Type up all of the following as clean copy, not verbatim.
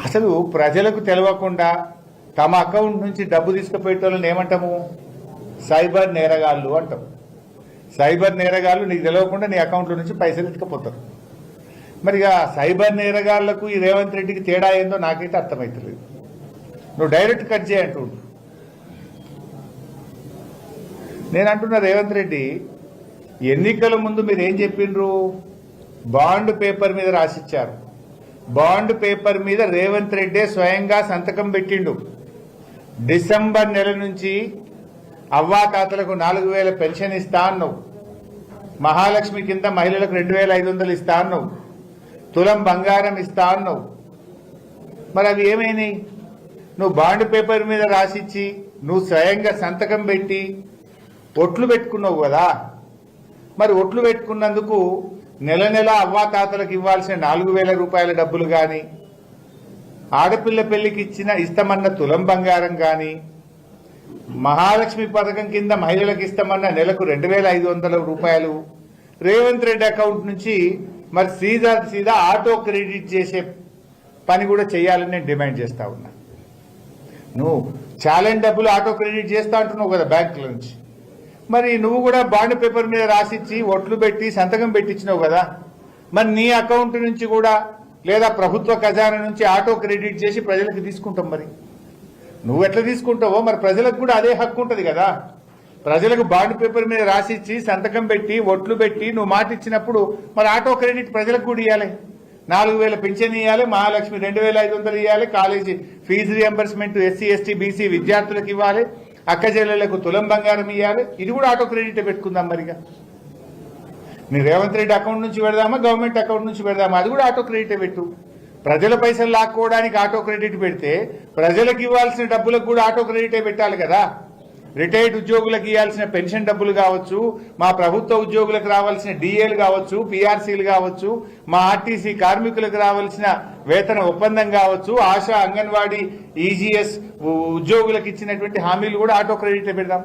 అసలు ప్రజలకు తెలియకుండా తమ అకౌంట్ నుంచి డబ్బు తీసుకుపోయేటోళ్ళని ఏమంటాము? సైబర్ నేరగాళ్ళు అంటాం. సైబర్ నేరగాళ్ళు నీకు తెలియకుండా నీ అకౌంట్లో నుంచి పైసలు ఎత్తుకుపోతారు. మరి ఇక సైబర్ నేరగాళ్లకు ఈ రేవంత్ రెడ్డికి తేడా ఏందో నాకైతే అర్థమవుతలేదు. నువ్వు డైరెక్ట్ కట్ చేయంటుండు. నేను అంటున్నా రేవంత్ రెడ్డి, ఎన్నికల ముందు మీరు ఏం చెప్పిండ్రు? బాండ్ పేపర్ మీద రాసిచ్చారు. బాండ్ పేపర్ మీద రేవంత్ రెడ్డి స్వయంగా సంతకం పెట్టిండు. డిసెంబర్ నెల నుంచి అవ్వాతాతలకు 4000 పెన్షన్ ఇస్తా అన్నావు. మహాలక్ష్మి కింద మహిళలకు 2500 ఇస్తా అన్నావు. తులం బంగారం ఇస్తా అన్నావు. మరి అవి ఏమైనాయి? నువ్వు బాండ్ పేపర్ మీద రాసిచ్చి నువ్వు స్వయంగా సంతకం పెట్టి ఒట్లు పెట్టుకున్నావు కదా. మరి ఒట్లు పెట్టుకున్నందుకు నెల నెల అవ్వాతాతలకు ఇవ్వాల్సిన 4000 రూపాయల డబ్బులు కానీ, ఆడపిల్ల పెళ్లికి ఇస్తామన్న తులం బంగారం కానీ, మహాలక్ష్మి పథకం కింద మహిళలకు ఇస్తామన్న నెలకు 2500 రూపాయలు రేవంత్ రెడ్డి అకౌంట్ నుంచి మరి సీదా ఆటో క్రెడిట్ చేసే పని కూడా చేయాలని నేను డిమాండ్ చేస్తా ఉన్నా. నువ్వు ఛాలెంజ్ డబ్బులు ఆటో క్రెడిట్ చేస్తా అంటున్నావు కదా బ్యాంకుల నుంచి. మరి నువ్వు కూడా బాండ్ పేపర్ మీద రాసిచ్చి ఒట్లు పెట్టి సంతకం పెట్టించినావు కదా. మరి నీ అకౌంట్ నుంచి కూడా లేదా ప్రభుత్వ ఖజానా నుంచి ఆటో క్రెడిట్ చేసి ప్రజలకు తీసుకుంటాం. మరి నువ్వు ఎట్లా తీసుకుంటావో మరి ప్రజలకు కూడా అదే హక్కు ఉంటుంది కదా. ప్రజలకు బాండ్ పేపర్ మీద రాసిచ్చి సంతకం పెట్టి ఒట్లు పెట్టి నువ్వు మాట ఇచ్చినప్పుడు మరి ఆటో క్రెడిట్ ప్రజలకు కూడా ఇవ్వాలి. 4000 పెన్షన్ ఇవ్వాలి, మహాలక్ష్మి 2500 ఇవ్వాలి, college fee reimbursement SC ST BC విద్యార్థులకు ఇవ్వాలి, అక్క చెల్లెళ్లకు తులం బంగారం ఇవ్వాలి. ఇది కూడా ఆటో క్రెడిట్ పెట్టుకుందాం. మరిగా నీ రేవంత్ రెడ్డి అకౌంట్ నుంచి పెడదామా, గవర్నమెంట్ అకౌంట్ నుంచి పెడదామా, అది కూడా ఆటో క్రెడిట్ పెట్టు. ప్రజల పైసలు లాక్కోవడానికి ఆటో క్రెడిట్ పెడితే ప్రజలకు ఇవ్వాల్సిన డబ్బులకు కూడా ఆటో క్రెడిటే పెట్టాలి కదా. రిటైర్డ్ ఉద్యోగులకు ఇవ్వాల్సిన పెన్షన్ డబ్బులు కావచ్చు, మా ప్రభుత్వ ఉద్యోగులకు రావాల్సిన డిఏలు కావచ్చు, పీఆర్సీలు కావచ్చు, మా ఆర్టీసీ కార్మికులకు రావాల్సిన వేతన ఒప్పందం కావచ్చు, ఆశా అంగన్వాడీ ఈజీఎస్ ఉద్యోగులకు ఇచ్చినటువంటి హామీలు కూడా ఆటో క్రెడిట్ పెడదాం.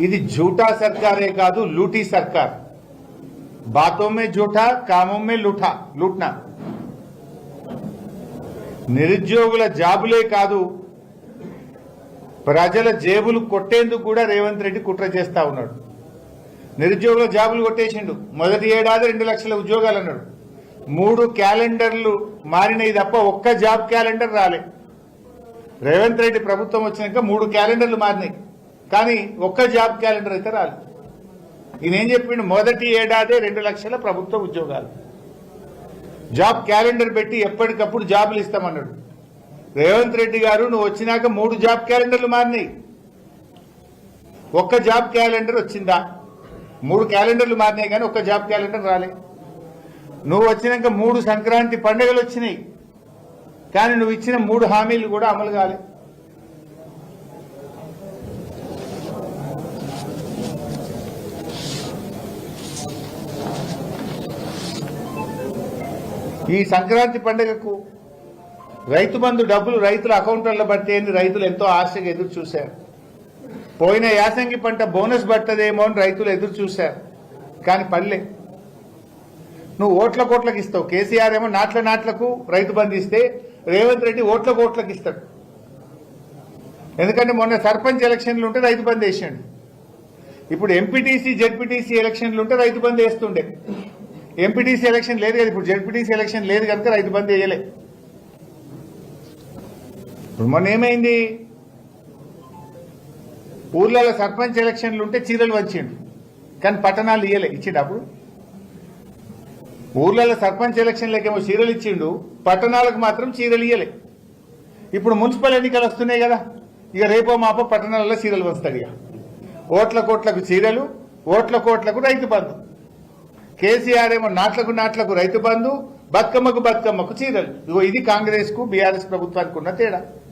ఇది झूठा సర్కారే కాదు, లూటీ సర్కార్. బాతో మే झूठा, కామో మే లూట్నా. నిరుద్యోగుల జాబులే కాదు, ప్రజల జేబులు కొట్టేందుకు కూడా రేవంత్ రెడ్డి కుట్ర చేస్తా ఉన్నాడు. నిరుద్యోగుల జాబులు కొట్టేసిండు. మొదటి ఏడాది 2 లక్షల ఉద్యోగాలు అన్నాడు. 3 క్యాలెండర్లు మారినాయి తప్ప ఒక్క జాబ్ క్యాలెండర్ రాలే. రేవంత్ రెడ్డి ప్రభుత్వం వచ్చినాక 3 క్యాలెండర్లు మారినాయి, కానీ ఒక్క జాబ్ క్యాలెండర్ అయితే రాలేదు. ఈయనేం చెప్పిండు? మొదటి ఏడాదే 2 లక్షల ప్రభుత్వ ఉద్యోగాలు. జాబ్ క్యాలెండర్ పెట్టి ఎప్పటికప్పుడు జాబులు ఇస్తామన్నాడు. రేవంత్ రెడ్డి గారు నువ్వు వచ్చినాక 3 జాబ్ క్యాలెండర్లు మారినాయి, ఒక్క జాబ్ క్యాలెండర్ వచ్చిందా? 3 క్యాలెండర్లు మారినాయి కానీ ఒక్క జాబ్ క్యాలెండర్ రాలే. నువ్వు వచ్చినాక 3 సంక్రాంతి పండుగలు వచ్చినాయి, కానీ నువ్వు ఇచ్చిన 3 హామీలు కూడా అమలు కాలే. ఈ సంక్రాంతి పండుగకు రైతు బంధు డబ్బులు రైతుల అకౌంట్లలో పడితేంది రైతులు ఎంతో ఆశగా ఎదురు చూశారు. పోయిన యాసంగి పంట బోనస్ పట్టదేమో అని రైతులు ఎదురు చూశారు, కానీ పల్లె. నువ్వు ఓట్ల కోట్లకు ఇస్తావు. కేసీఆర్ ఏమో నాట్లకు రైతు బంధు ఇస్తే రేవంత్ రెడ్డి ఓట్ల కోట్లకు ఇస్తాడు. ఎందుకంటే మొన్న సర్పంచ్ ఎలక్షన్లు ఉంటే రైతు బంధు వేసాడు. ఇప్పుడు ఎంపీటీసీ జెడ్పీటీసీ ఎలక్షన్లు ఉంటే రైతు బంధు వేస్తుండే. ఎంపీటీసీ ఎలక్షన్ లేదు కదా, ఇప్పుడు జెడ్పీటీసీ ఎలక్షన్ లేదు కనుక రైతు బంధు వేయలే. ఇప్పుడు మొన్న ఏమైంది? ఊర్లలో సర్పంచ్ ఎలక్షన్లు ఉంటే చీరలు వచ్చిండు, కానీ పట్టణాలు ఇయ్యలే. ఇచ్చిండు అప్పుడు ఊర్లలో సర్పంచ్ ఎలక్షన్లకేమో చీరలు ఇచ్చిండు, పట్టణాలకు మాత్రం చీరలు ఇయ్యలే. ఇప్పుడు మున్సిపల్ ఎన్నికలు వస్తున్నాయి కదా, ఇక రేపో మాపో పట్టణాలలో చీరలు వస్తాడు. ఇక ఓట్ల కోట్లకు చీరలు, ఓట్ల కోట్లకు రైతు బంధు. కేసీఆర్ ఏమో నాట్లకు రైతు బంధు, బతుకమ్మకు చీరలు. ఇగో ఇది కాంగ్రెస్ కు బీఆర్ఎస్ ప్రభుత్వానికి ఉన్న తేడా.